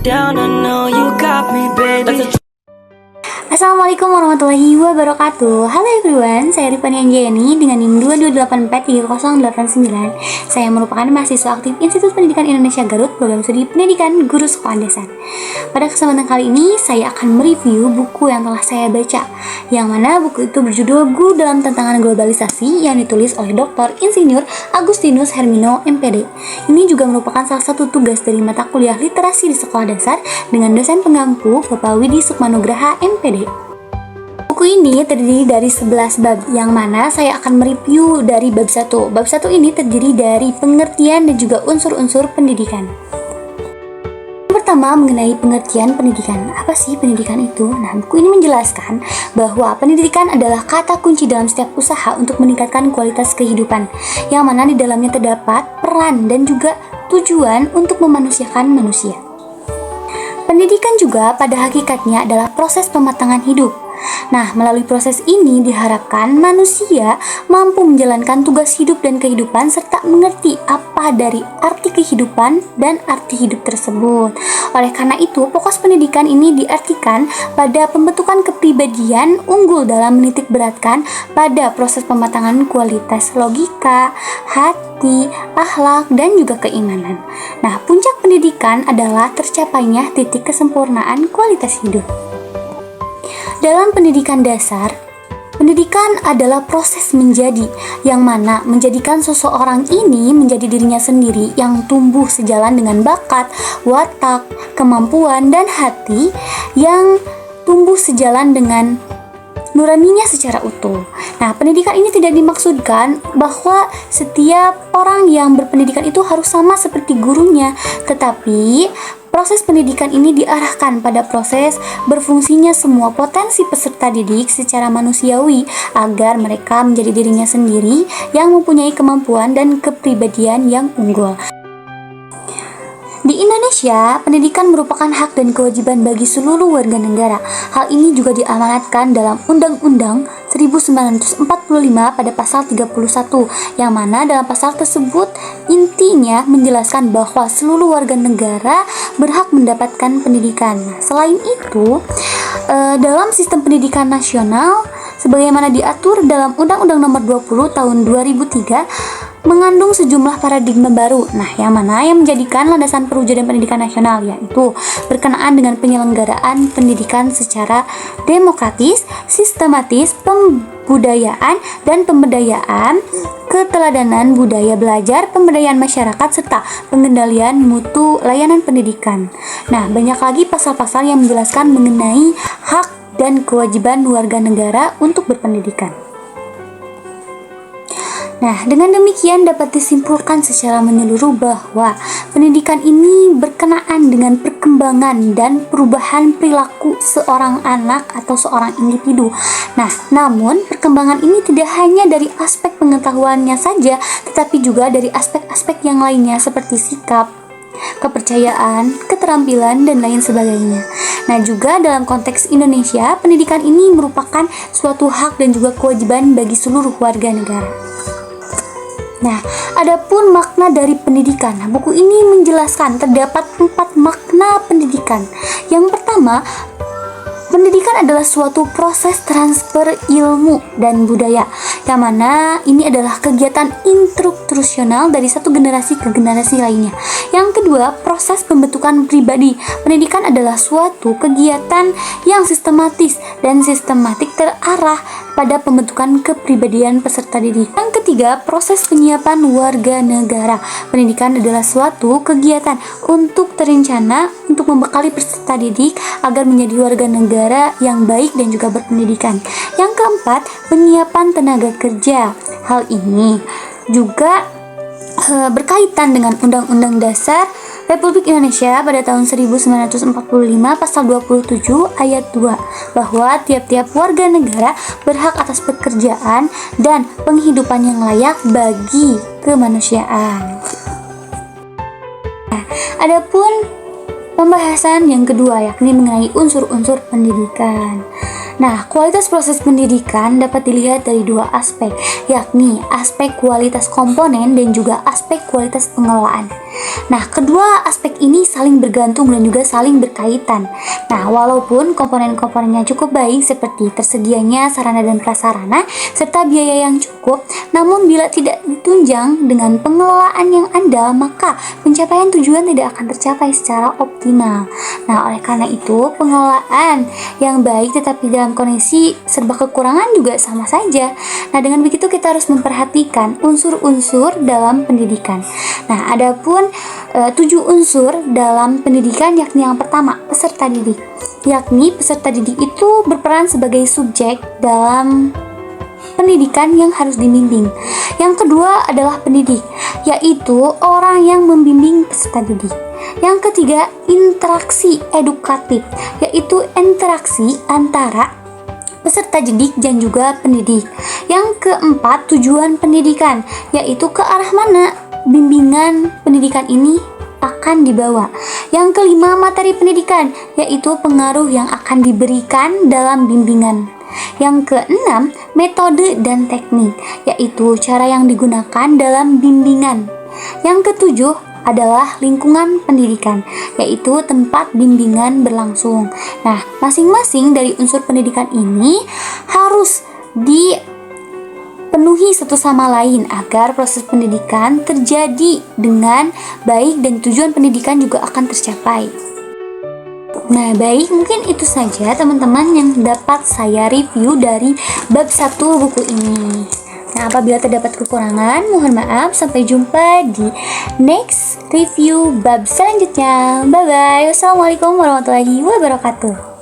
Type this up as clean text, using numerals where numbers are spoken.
down, I know you got me, baby. Assalamualaikum warahmatullahi wabarakatuh. Halo everyone, saya Rifani Anjani dengan NIM 228430089. Saya merupakan mahasiswa aktif Institut Pendidikan Indonesia Garut, program studi pendidikan guru sekolah dasar. Pada kesempatan kali ini, saya akan mereview buku yang telah saya baca, yang mana buku itu berjudul Guru dalam Tantangan Globalisasi yang ditulis oleh Dr. Insinyur Agustinus Hermino, MPD. Ini juga merupakan salah satu tugas dari mata kuliah literasi di sekolah dasar dengan dosen pengampu Bapak Widi Sukmanugraha, MPD. Buku ini terdiri dari 11 bab, yang mana saya akan mereview dari bab 1. Bab 1 ini terdiri dari pengertian dan juga unsur-unsur pendidikan. Yang pertama, mengenai pengertian pendidikan. Apa sih pendidikan itu? Nah, buku ini menjelaskan bahwa pendidikan adalah kata kunci dalam setiap usaha untuk meningkatkan kualitas kehidupan, yang mana di dalamnya terdapat peran dan juga tujuan untuk memanusiakan manusia. Pendidikan juga pada hakikatnya adalah proses pematangan hidup. Nah, melalui proses ini diharapkan manusia mampu menjalankan tugas hidup dan kehidupan serta mengerti apa dari arti kehidupan dan arti hidup tersebut. Oleh karena itu, fokus pendidikan ini diartikan pada pembentukan kepribadian unggul dalam menitik beratkan pada proses pematangan kualitas logika, hati, akhlak, dan juga keimanan. Nah, puncak pendidikan adalah tercapainya titik kesempurnaan kualitas hidup. Dalam pendidikan dasar, pendidikan adalah proses menjadi, yang mana menjadikan seseorang ini menjadi dirinya sendiri yang tumbuh sejalan dengan bakat, watak, kemampuan, dan hati yang tumbuh sejalan dengan nuraninya secara utuh. Nah, pendidikan ini tidak dimaksudkan bahwa setiap orang yang berpendidikan itu harus sama seperti gurunya, tetapi proses pendidikan ini diarahkan pada proses berfungsinya semua potensi peserta didik secara manusiawi agar mereka menjadi dirinya sendiri yang mempunyai kemampuan dan kepribadian yang unggul. Di Indonesia, pendidikan merupakan hak dan kewajiban bagi seluruh warga negara. Hal ini juga diamanatkan dalam Undang-Undang 1945 pada pasal 31, yang mana dalam pasal tersebut intinya menjelaskan bahwa seluruh warga negara berhak mendapatkan pendidikan. Selain itu, dalam sistem pendidikan nasional, sebagaimana diatur dalam Undang-Undang Nomor 20 Tahun 2003, mengandung sejumlah paradigma baru. Nah, yang mana yang menjadikan landasan perwujudan pendidikan nasional, yaitu berkenaan dengan penyelenggaraan pendidikan secara demokratis, sistematis, pembudayaan dan pemberdayaan, keteladanan budaya belajar, pemberdayaan masyarakat, serta pengendalian mutu layanan pendidikan. Nah, banyak lagi pasal-pasal yang menjelaskan mengenai hak dan kewajiban warga negara untuk berpendidikan. Nah, dengan demikian dapat disimpulkan secara menyeluruh bahwa pendidikan ini berkenaan dengan perkembangan dan perubahan perilaku seorang anak atau seorang individu. Nah, namun perkembangan ini tidak hanya dari aspek pengetahuannya saja, tetapi juga dari aspek-aspek yang lainnya seperti sikap, kepercayaan, keterampilan, dan lain sebagainya. Nah, juga dalam konteks Indonesia, pendidikan ini merupakan suatu hak dan juga kewajiban bagi seluruh warga negara. Nah, adapun makna dari pendidikan. Nah, buku ini menjelaskan terdapat 4 makna pendidikan. Yang pertama, pendidikan adalah suatu proses transfer ilmu dan budaya, yang mana ini adalah kegiatan instruktusional dari satu generasi ke generasi lainnya. Yang kedua, proses pembentukan pribadi. Pendidikan adalah suatu kegiatan yang sistematis dan sistematik terarah pada pembentukan kepribadian peserta didik. Yang ketiga, proses penyiapan warga negara. Pendidikan adalah suatu kegiatan untuk terencana untuk membekali peserta didik agar menjadi warga negara yang baik dan juga berpendidikan. Yang keempat, penyiapan tenaga kerja. Hal ini juga berkaitan dengan Undang-Undang Dasar Republik Indonesia pada tahun 1945 pasal 27 ayat 2, bahwa tiap-tiap warga negara berhak atas pekerjaan dan penghidupan yang layak bagi kemanusiaan. Nah, adapun pembahasan yang kedua, yakni mengenai unsur-unsur pendidikan. Nah, kualitas proses pendidikan dapat dilihat dari dua aspek, yakni aspek kualitas komponen dan juga aspek kualitas pengelolaan. Nah, kedua aspek ini saling bergantung dan juga saling berkaitan. Nah, walaupun komponen-komponennya cukup baik seperti tersedianya sarana dan prasarana serta biaya yang cukup, namun bila tidak ditunjang dengan pengelolaan yang andal, maka pencapaian tujuan tidak akan tercapai secara optimal. Nah, oleh karena itu, pengelolaan yang baik tetapi dalam kondisi serba kekurangan juga sama saja. Nah, dengan begitu kita harus memperhatikan unsur-unsur dalam pendidikan. Nah, adapun 7 unsur dalam pendidikan, yakni yang pertama, peserta didik. Yakni peserta didik itu berperan sebagai subjek dalam pendidikan yang harus dibimbing. Yang kedua adalah pendidik, yaitu orang yang membimbing peserta didik. Yang ketiga, interaksi edukatif, yaitu interaksi antara peserta didik dan juga pendidik. Yang keempat, tujuan pendidikan, yaitu ke arah mana bimbingan pendidikan ini akan dibawa. Yang kelima, materi pendidikan, yaitu pengaruh yang akan diberikan dalam bimbingan. Yang keenam, metode dan teknik, yaitu cara yang digunakan dalam bimbingan. Yang ketujuh adalah lingkungan pendidikan, yaitu tempat bimbingan berlangsung. Nah, masing-masing dari unsur pendidikan ini harus dipenuhi satu sama lain agar proses pendidikan terjadi dengan baik dan tujuan pendidikan juga akan tercapai. Nah, baik, mungkin itu saja teman-teman yang dapat saya review dari bab 1 buku ini. Nah, apabila terdapat kekurangan, mohon maaf. Sampai jumpa di next review bab selanjutnya. Bye-bye. Wassalamualaikum warahmatullahi wabarakatuh.